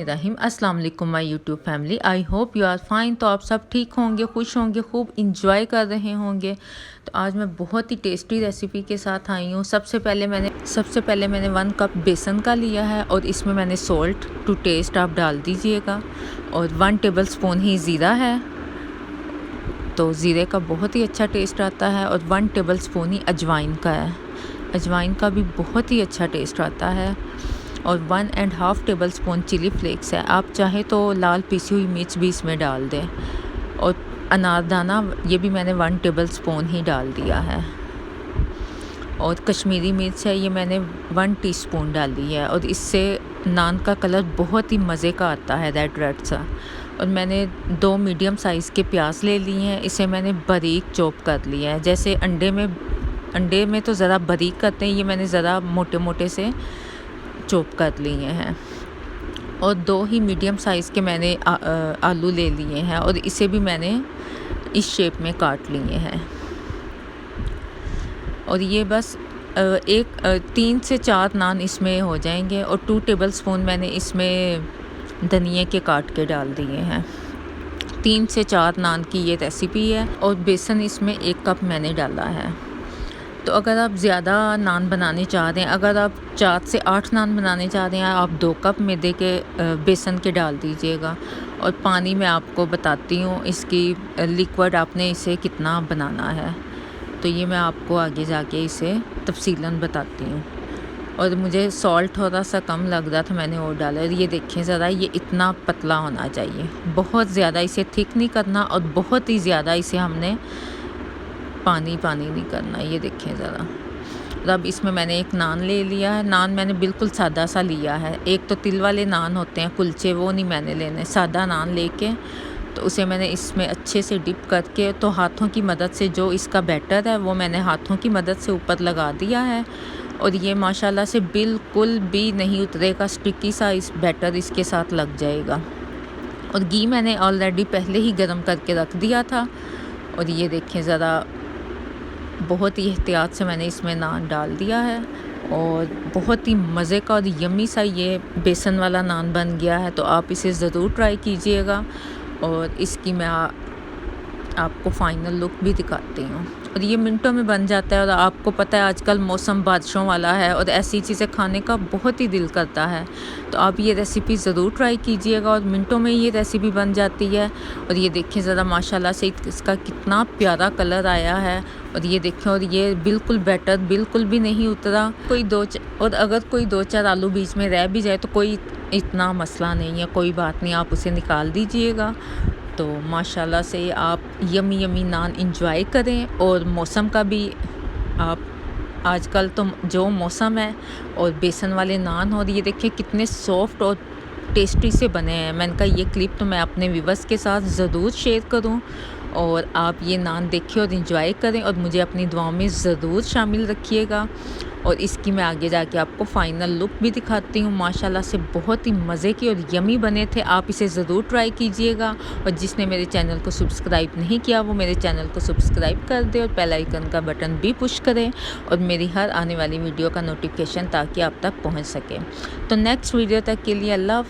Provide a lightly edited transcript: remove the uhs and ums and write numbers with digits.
रहीम अस्सलाम वालेकुम my YouTube family. I hope you are fine. तो आप सब ठीक होंगे, खुश होंगे, खूब इंजॉय कर रहे होंगे। तो आज मैं बहुत ही टेस्टी रेसिपी के साथ आई हूँ। सबसे पहले मैंने 1 कप बेसन का लिया है और इसमें मैंने सॉल्ट टू टेस्ट आप डाल दीजिएगा और 1 टेबल स्पून ही ज़ीरा है, तो ज़ीरे का बहुत ही अच्छा टेस्ट आता है। और 1 टेबल स्पून ही अजवाइन का है, अजवाइन का भी बहुत ही अच्छा टेस्ट आता है। और 1.5 टेबल स्पून चिली फ्लेक्स है, आप चाहे तो लाल पीसी हुई मिर्च भी इसमें डाल दें। और अनारदाना ये भी मैंने 1 टेबल स्पून ही डाल दिया है। और कश्मीरी मिर्च है, ये मैंने 1 टीस्पून डाली है और इससे नान का कलर बहुत ही मज़े का आता है, रेड सा। और मैंने 2 मीडियम साइज़ के प्याज ले लिए हैं, इसे मैंने बारीक चॉप कर लिया है। जैसे अंडे में तो ज़रा बारीक करते हैं, ये मैंने ज़रा मोटे मोटे से चॉप कर लिए हैं। और 2 ही मीडियम साइज़ के मैंने आलू ले लिए हैं और इसे भी मैंने इस शेप में काट लिए हैं। और ये बस 3 से 4 नान इसमें हो जाएंगे। और 2 टेबल स्पून मैंने इसमें धनिए के काट के डाल दिए हैं। 3 से 4 नान की ये रेसिपी है। और बेसन इसमें 1 कप मैंने डाला है। तो अगर आप ज़्यादा नान बनाने चाह रहे हैं, अगर आप 4 से 8 नान बनाने चाह रहे हैं, आप 2 कप मैदे के बेसन के डाल दीजिएगा। और पानी मैं आपको बताती हूँ इसकी लिक्विड आपने इसे कितना बनाना है, तो ये मैं आपको आगे जाके इसे तफसीलन बताती हूँ। और मुझे सॉल्ट थोड़ा सा कम लग रहा था, मैंने और डाला। ये देखें ज़रा, ये इतना पतला होना चाहिए, बहुत ज़्यादा इसे थिक नहीं करना और बहुत ही ज़्यादा इसे हमने पानी नहीं करना। ये देखें ज़रा। अब इसमें मैंने 1 नान ले लिया है। नान मैंने बिल्कुल सादा सा लिया है। एक तो तिल वाले नान होते हैं कुलचे, वो नहीं मैंने लेने। सादा नान लेके तो उसे मैंने इसमें अच्छे से डिप करके, तो हाथों की मदद से जो इसका बैटर है वो मैंने हाथों की मदद से ऊपर लगा दिया है। और ये माशाल्लाह से बिल्कुल भी नहीं उतरेगा, स्टिकी सा इस बैटर इसके साथ लग जाएगा। और घी मैंने ऑलरेडी पहले ही गर्म करके रख दिया था। और ये देखें ज़रा, बहुत ही एहतियात से मैंने इसमें नान डाल दिया है और बहुत ही मज़े का और यम्मी सा ये बेसन वाला नान बन गया है। तो आप इसे ज़रूर ट्राई कीजिएगा। और इसकी मैं आपको फ़ाइनल लुक भी दिखाती हूँ। और ये मिनटों में बन जाता है। और आपको पता है आजकल मौसम बारिशों वाला है और ऐसी चीज़ें खाने का बहुत ही दिल करता है, तो आप ये रेसिपी ज़रूर ट्राई कीजिएगा। और मिनटों में ये रेसिपी बन जाती है। और ये देखें ज़रा, माशाल्लाह से इसका कितना प्यारा कलर आया है। और ये देखें, और ये बिल्कुल बैटर बिल्कुल भी नहीं उतरा। और अगर कोई 2-4 आलू बीच में रह भी जाए तो कोई इतना मसला नहीं है, कोई बात नहीं, आप उसे निकाल दीजिएगा। तो माशाल्लाह से आप यमी नान इंजॉय करें। और मौसम का भी आप, आजकल तो जो मौसम है और बेसन वाले नान, और ये देखिए कितने सॉफ्ट और टेस्टी से बने हैं। मैंने कहा ये क्लिप तो मैं अपने व्यूअर्स के साथ ज़रूर शेयर करूं। और आप ये नान देखिए और इंजॉय करें और मुझे अपनी दुआओं में ज़रूर शामिल रखिएगा। और इसकी मैं आगे जाके आपको फ़ाइनल लुक भी दिखाती हूँ। माशाल्लाह से बहुत ही मज़े के और यमी बने थे। आप इसे ज़रूर ट्राई कीजिएगा। और जिसने मेरे चैनल को सब्सक्राइब नहीं किया वो मेरे चैनल को सब्सक्राइब कर दे और बेल आइकन का बटन भी पुश करें और मेरी हर आने वाली वीडियो का नोटिफिकेशन ताकि आप तक पहुँच सके। तो नेक्स्ट वीडियो तक के लिए अल्लाह।